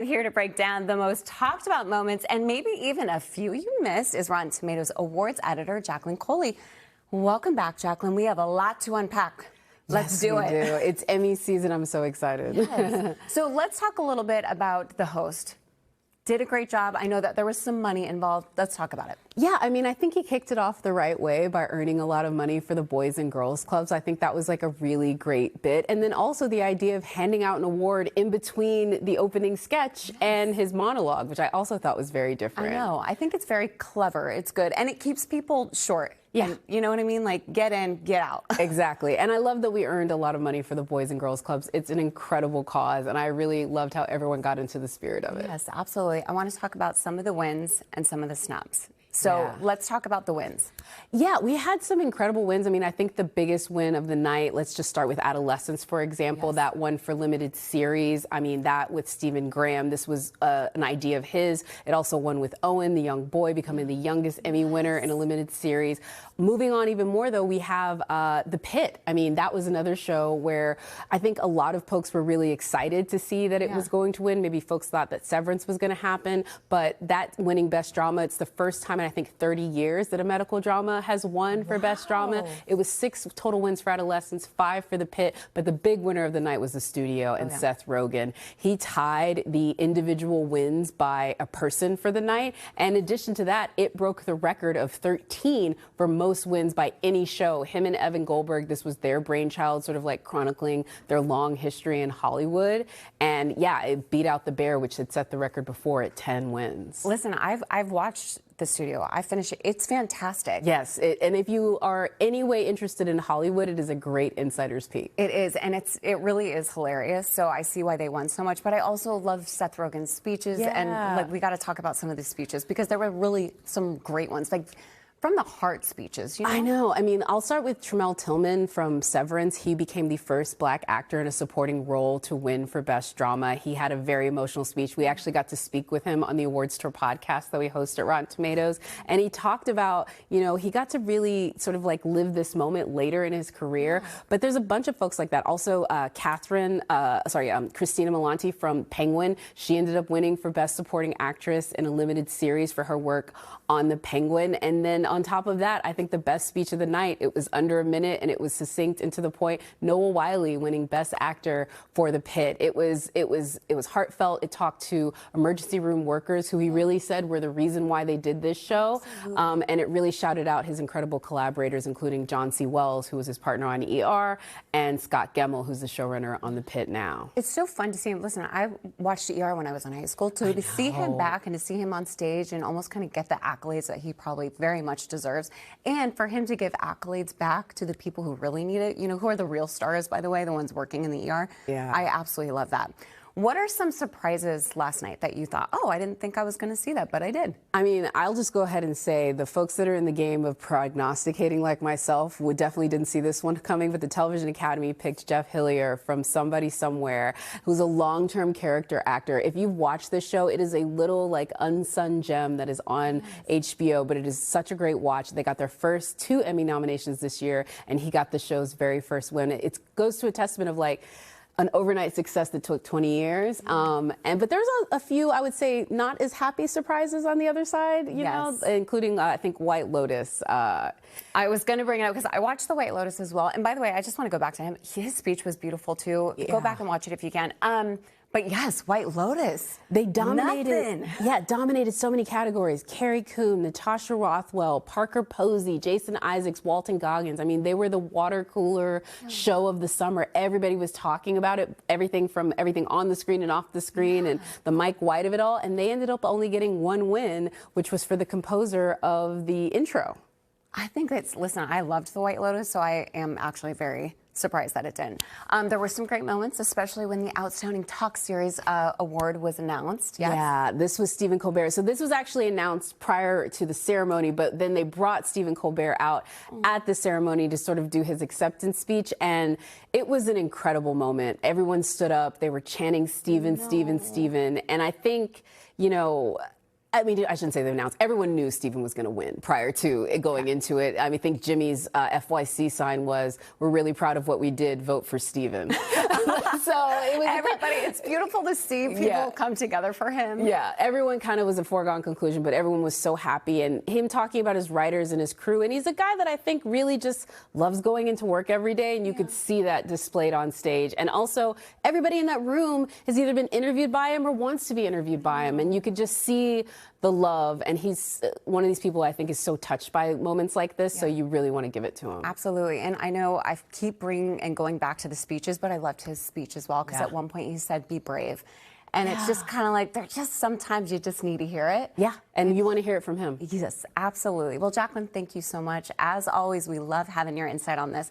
Here to break down the most talked about moments and maybe even a few you missed is Rotten Tomatoes Awards editor Jacqueline Coley. Welcome back, Jacqueline. We have a lot to unpack. Let's do it. It's Emmy season. I'm so excited. Yes. So let's talk a little bit about the host. Did a great job. I know that there was some money involved. Let's talk about it. Yeah, I mean, I think he kicked it off the right way by earning a lot of money for the Boys and Girls Clubs. I think that was like a really great bit. And then also the idea of handing out an award in between the opening sketch and his monologue, which I also thought was very different. I know. I think it's very clever. It's good. And it keeps people short. Yeah. And you know what I mean? Like, get in, get out. Exactly. And I love that we earned a lot of money for the Boys and Girls Clubs. It's an incredible cause, and I really loved how everyone got into the spirit of it. Yes, absolutely. I want to talk about some of the wins and some of the snubs. So let's talk about the wins. Yeah, we had some incredible wins. I mean, I think the biggest win of the night, let's just start with Adolescence, for example, that one for limited series. I mean, that with Stephen Graham, this was an idea of his. It also won with Owen, the young boy, becoming the youngest Emmy winner in a limited series. Moving on even more, though, we have The Pit. I mean, that was another show where I think a lot of folks were really excited to see that it was going to win. Maybe folks thought that Severance was going to happen, but that winning Best Drama, it's the first time in I think 30 years that a medical drama has won for Best Drama. It was 6 total wins for Adolescence, 5 for The Pit, but the big winner of the night was The Studio and Seth Rogen. He tied the individual wins by a person for the night, and in addition to that, it broke the record of 13 for most wins by any show. Him and Evan Goldberg, this was their brainchild, sort of like chronicling their long history in Hollywood, and yeah, it beat out The Bear, which had set the record before at 10 wins. Listen, I've watched The Studio. I finished it. It's fantastic. Yes, and if you are any way interested in Hollywood, it is a great insider's peek. It is, and it really is hilarious. So I see why they won so much. But I also love Seth Rogen's speeches, and like we got to talk about some of the speeches because there were really some great ones. Like from the heart speeches, you know? I know. I mean, I'll start with Tremel Tillman from Severance. He became the first Black actor in a supporting role to win for Best Drama. He had a very emotional speech. We actually got to speak with him on the Awards Tour podcast that we host at Rotten Tomatoes. And he talked about, you know, he got to really sort of like live this moment later in his career. But there's a bunch of folks like that. Also, Christina Milioti from Penguin. She ended up winning for Best Supporting Actress in a limited series for her work on The Penguin. And then on top of that, I think the best speech of the night, it was under a minute and it was succinct and to the point. Noah Wiley winning Best Actor for The Pit. It was heartfelt. It talked to emergency room workers who he really said were the reason why they did this show. And it really shouted out his incredible collaborators, including John C. Wells, who was his partner on ER, and Scott Gemmell, who's the showrunner on The Pit now. It's so fun to see him. Listen, I watched ER when I was in high school too. To see him back and to see him on stage and almost kind of get the accolades that he probably very much deserves, and for him to give accolades back to the people who really need it, you know, who are the real stars, by the way, the ones working in the ER. Yeah. I absolutely love that. What are some surprises last night that you thought, oh, I didn't think I was going to see that, but I did? I mean, I'll just go ahead and say the folks that are in the game of prognosticating like myself definitely didn't see this one coming, but the Television Academy picked Jeff Hillier from Somebody Somewhere, who's a long-term character actor. If you've watched this show, it is a little like unsung gem that is on HBO, but it is such a great watch. They got their first 2 Emmy nominations this year, and he got the show's very first win. It goes to a testament of like, an overnight success that took 20 years. But there's a few, I would say, not as happy surprises on the other side, you know, including, I think, White Lotus. I was going to bring it up because I watched The White Lotus as well. And by the way, I just want to go back to him. His speech was beautiful, too. Go back and watch it if you can. But yes, White Lotus. They dominated. Yeah, dominated so many categories. Carrie Coon, Natasha Rothwell, Parker Posey, Jason Isaacs, Walton Goggins. I mean, they were the water cooler show of the summer. Everybody was talking about it. Everything on the screen and off the screen, and the Mike White of it all. And they ended up only getting 1 win, which was for the composer of the intro. I think listen, I loved The White Lotus, so I am actually very surprised that it didn't. There were some great moments, especially when the Outstanding Talk Series award was announced. Yes? Yeah, this was Stephen Colbert. So this was actually announced prior to the ceremony, but then they brought Stephen Colbert out at the ceremony to sort of do his acceptance speech, and it was an incredible moment. Everyone stood up. They were chanting Stephen, Stephen, Stephen, and I think, you know, I mean, I shouldn't say they announced. Everyone knew Stephen was going to win prior to it going into it. I mean, I think Jimmy's FYC sign was, "We're really proud of what we did. Vote for Stephen." So it was everybody. It's beautiful to see people come together for him. Yeah, everyone kind of was a foregone conclusion, but everyone was so happy, and him talking about his writers and his crew. And he's a guy that I think really just loves going into work every day, and you could see that displayed on stage. And also, everybody in that room has either been interviewed by him or wants to be interviewed by him, and you could just see the love. And he's one of these people I think is so touched by moments like this, so you really want to give it to him. Absolutely. And I know I keep bringing and going back to the speeches, but I loved his speech as well, because at one point he said, "Be brave." And it's just kind of like, there's just sometimes you just need to hear it. Yeah, and you want to hear it from him. Yes, absolutely. Well, Jacqueline, thank you so much. As always, we love having your insight on this.